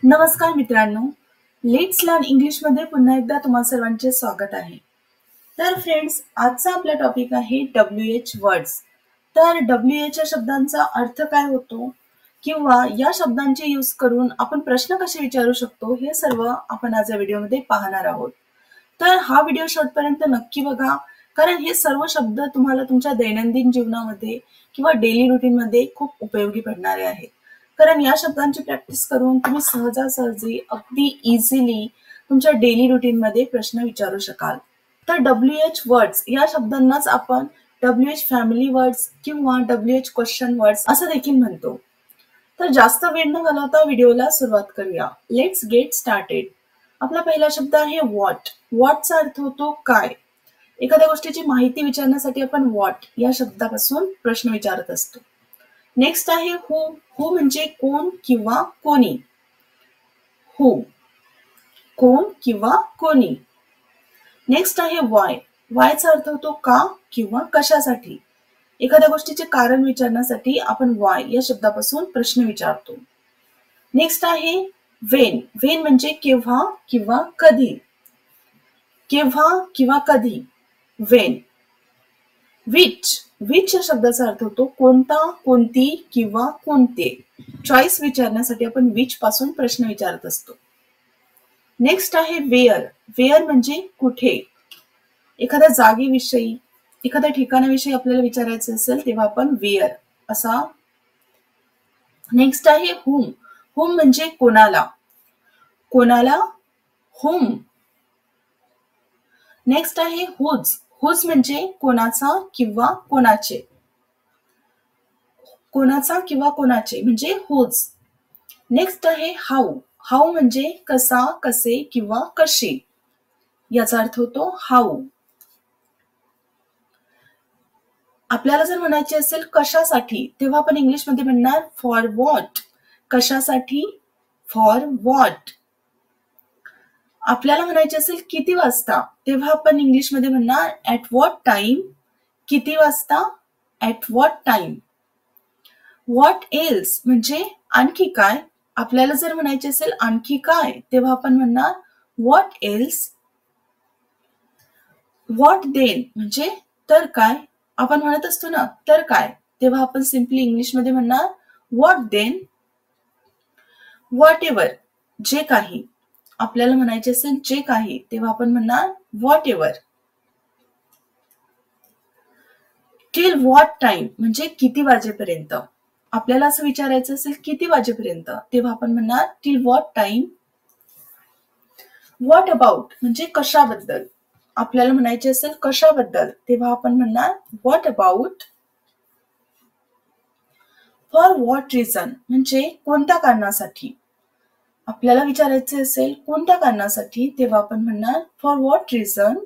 नमस्कार मित्रांनो, let's learn English मध्ये पुन्हा एकदा तुम्हा सर्वांचे स्वागत आहे. तर फ्रेंड्स, आजचा आपला टॉपिक आहे WH वर्ड्स. तर WH या शब्दांचा अर्थ काय होतो किंवा या शब्दांचे यूज करून आपण प्रश्न कसे विचारू शकतो हे सर्व आपण आज या व्हिडिओमध्ये पाहणार आहोत. तर हा व्हिडिओ शेवटपर्यंत नक्की बघा, कारण हे सर्व शब्द तुम्हाला तुमच्या दैनंदिन जीवनामध्ये किंवा डेली रुटीनमध्ये खूप उपयोगी पडणारे आहेत. कारण या शब्दांची प्रॅक्टिस करून तुम्ही सहजासहजी अगदी इझिली तुमच्या डेली रुटीनमध्ये प्रश्न विचारू शकाल. तर WH वर्ड्स या शब्दांनाच आपण WH फॅमिली वर्ड्स किंवा WH क्वेश्चन वर्ड्स असं देखील म्हणतो. तर जास्त वेळ न घालवता व्हिडिओला सुरुवात करूया. Let's get started. आपला पहिला शब्द आहे व्हॉट. व्हॉटचा अर्थ होतो काय. एखाद्या गोष्टीची माहिती विचारण्यासाठी आपण व्हॉट या शब्दापासून प्रश्न विचारत असतो. नेक्स्ट आहे हू. हू म्हणजे कोण किंवा कोणी. हू, कोण किंवा कोणी. नेक्स्ट आहे वाय. वायचा अर्थ होतो का किंवा कशासाठी. एखाद्या गोष्टीचे कारण विचारण्यासाठी आपण वाय या शब्दापासून प्रश्न विचारतो. नेक्स्ट आहे वेन. वेन म्हणजे केव्हा किंवा कधी. केव्हा किंवा कधी, वेन. विच. विच या शब्दाचा अर्थ होतो कोणता, कोणती किंवा कोणते. चॉईस विचारण्यासाठी आपण विच पासून प्रश्न विचारत असतो. नेक्स्ट आहे वेअर. वेअर म्हणजे कुठे. एखाद्या जागेविषयी, एखाद्या ठिकाणाविषयी आपल्याला विचारायचं असेल तेव्हा आपण वेअर असा. नेक्स्ट आहे हुम. हुम म्हणजे कोणाला. कोणाला, हुम. नेक्स्ट आहे हुज. हुज म्हणजे कोणाचा किंवा कोणाचे. कोणाचा किंवा कोणाचे म्हणजे हुज. नेक्स्ट आहे हाऊ. हाऊ म्हणजे कसा, कसे किंवा कशी. याचा अर्थ होतो हाऊ. आपल्याला जर म्हणायचे असेल कशासाठी तेव्हा आपण इंग्लिशमध्ये म्हणणार फॉर व्हॉट. कशासाठी, फॉर व्हॉट. आपल्याला म्हणायचे असेल किती वाजता तेव्हा आपण इंग्लिशमध्ये म्हणणार ॲट व्हॉट टाइम. किती वाजता, at what time. What else म्हणजे आणखी काय. आपल्याला जर म्हणायचे असेल आणखी काय तेव्हा आपण म्हणणार व्हॉट एल्स. व्हॉट देन म्हणजे तर काय. आपण म्हणत असतो ना तर काय, तेव्हा आपण सिम्पली इंग्लिशमध्ये म्हणणार व्हॉट देन. व्हॉट एव्हर जे काही. आपल्याला म्हणायचे असेल जे काही तेव्हा आपण म्हणणार what ever. Till what time म्हणजे किती वाजेपर्यंत. आपल्याला असं विचारायचं असेल किती वाजेपर्यंत तेव्हा आपण म्हणणार till what time. What about म्हणजे कशाबद्दल. आपल्याला म्हणायचे असेल कशाबद्दल तेव्हा आपण म्हणणार what about. For what reason म्हणजे कोणत्या कारणासाठी. आपल्याला विचारायचे असेल कोणत्या कारणासाठी तेव्हा आपण म्हणणार for what reason.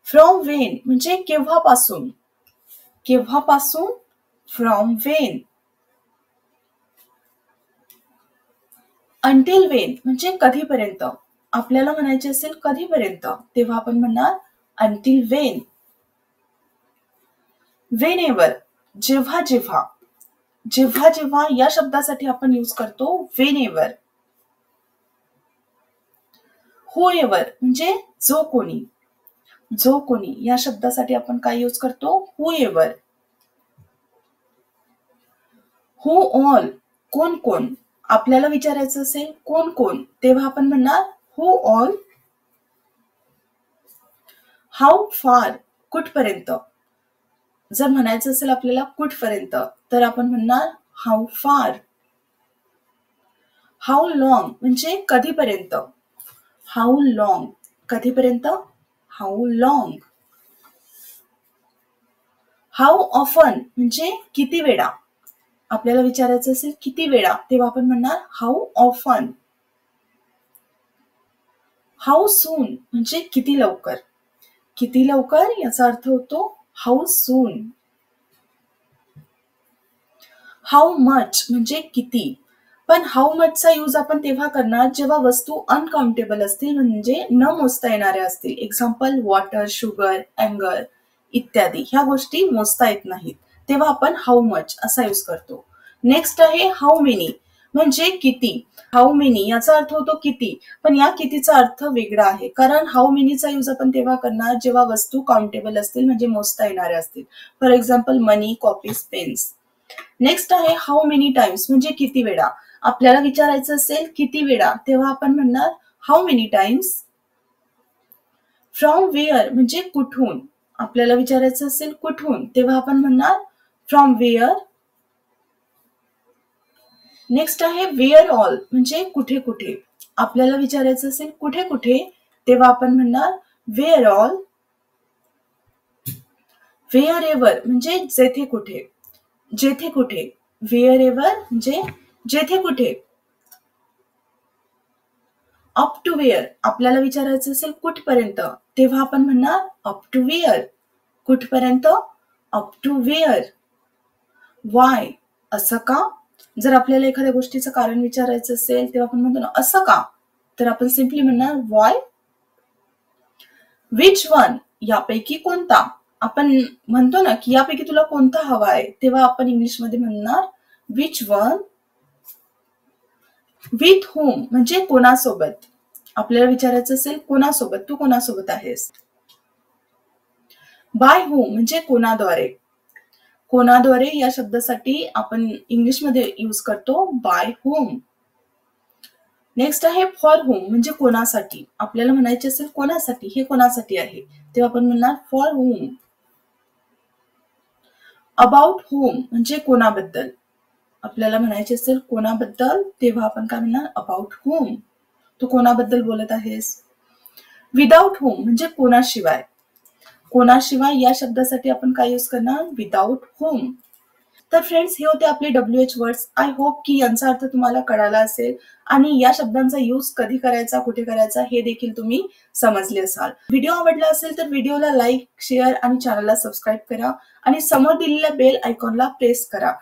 From Wien म्हणजे केव्हापासून. केव्हापासून, फ्रॉम वेन. अंटिल वेन म्हणजे कधीपर्यंत. आपल्याला म्हणायचे असेल कधीपर्यंत तेव्हा आपण म्हणणार अंटिल वेन. वेन एव्हर जेव्हा जेव्हा. जेव्हा जेव्हा या शब्दासाठी आपण यूज करतो वेन एव्हर. हू एव्हर म्हणजे जो कोणी. जो कोणी या शब्दासाठी आपण काय यूज करतो हू एव्हर. हू ऑल कोण कोण. आपल्याला विचारायचं असेल कोण कोण तेव्हा आपण म्हणणार हू ऑल. हाऊ फार कुठपर्यंत. जर म्हणायचं असेल आपल्याला कुठपर्यंत तर आपण म्हणणार हाऊ फार. हाऊ लॉंग म्हणजे कधीपर्यंत. हाऊ लॉंग कधीपर्यंत, हाऊ लॉंग. हाऊ ऑफन म्हणजे किती वेळा. आपल्याला विचारायचं असेल किती वेळा तेव्हा आपण म्हणणार हाऊ ऑफन. हाऊ सून म्हणजे किती लवकर. किती लवकर याचा अर्थ होतो हाऊ सून. हाऊ मच म्हणजे किती. पण हाऊ मचचा यूज आपण तेव्हा करणार जेव्हा वस्तू अनकाउंटेबल असतील म्हणजे न मोजता येणाऱ्या असतील. एक्झाम्पल वॉटर, शुगर, अँगर इत्यादी. ह्या गोष्टी मोजता येत नाहीत तेव्हा आपण हाऊ मच असा यूज करतो. नेक्स्ट आहे हाऊ मेनी. म्हणजे किती. हाऊ मेनी याचा अर्थ होतो किती, पण या कितीचा अर्थ वेगळा आहे, कारण हाऊ मेनीचा यूज आपण तेव्हा करणार जेव्हा वस्तू काउंटेबल असतील, म्हणजे मोजता येणाऱ्या असतील. For example money, copies, pens. Next आहे हाऊ मेनी टाइम्स, म्हणजे किती वेळा. आपल्याला विचारायचं असेल किती वेळा, तेव्हा आपण म्हणणार how many times. From where म्हणजे कुठून. आपल्याला विचारायचं असेल कुठून, तेव्हा आपण म्हणणार फ्रॉम वेअर. नेक्स्ट आहे वेअर ऑल, म्हणजे कुठे कुठे. आपल्याला विचारायचं असेल कुठे कुठे, तेव्हा आपण म्हणणार वेअर ऑल. वेअर एव्हर म्हणजे जेथे कुठे. जेथे कुठे. वेअर एव्हर म्हणजे जेथे कुठे. अप टू वेअर, आपल्याला विचारायचं असेल कुठपर्यंत, तेव्हा आपण म्हणणार अप टू वेअर. कुठपर्यंत, अप टू वेअर. वाय, असं का. जर आपल्याला एखाद्या गोष्टीचं कारण विचारायचं असेल तेव्हा आपण म्हणतो ना असं का, तर आपण सिम्पली म्हणणार वाय. विच वन, यापैकी कोणता. आपण म्हणतो ना की यापैकी तुला कोणता हवा आहे, तेव्हा आपण इंग्लिशमध्ये म्हणणार विच वन. विथ होम म्हणजे कोणासोबत. आपल्याला विचारायचं असेल कोणासोबत, तू कोणासोबत आहेस. बाय होम म्हणजे कोणाद्वारे. कोणाद्वारे या शब्दासाठी आपण इंग्लिशमध्ये यूज करतो बाय होम. नेक्स्ट आहे फॉर होम म्हणजे कोणासाठी. आपल्याला म्हणायचे असेल कोणासाठी, हे कोणासाठी आहे, तेव्हा आपण म्हणणार फॉर होम. अबाउट होम म्हणजे कोणाबद्दल. आपल्याला म्हणायचे असेल कोणाबद्दल, तेव्हा आपण काय म्हणणार अबाउट होम. तू कोणाबद्दल बोलत आहेस. विदाउट होम म्हणजे कोणाशिवाय. कोणाशिवाय या शब्दासाठी आपण काय यूज करणार विदाउट होम. तर फ्रेंड्स, हे होते आपले WH वर्ड्स. आय होप की यांचा अर्थ तुम्हाला कळाला असेल आणि या शब्दांचा यूज कधी करायचा, कुठे करायचा हे देखील तुम्ही समजले असाल. व्हिडिओ आवडला असेल तर व्हिडिओला लाईक, शेअर आणि चॅनलला सबस्क्राईब करा आणि समोर दिलेल्या बेल आयकॉनला प्रेस करा,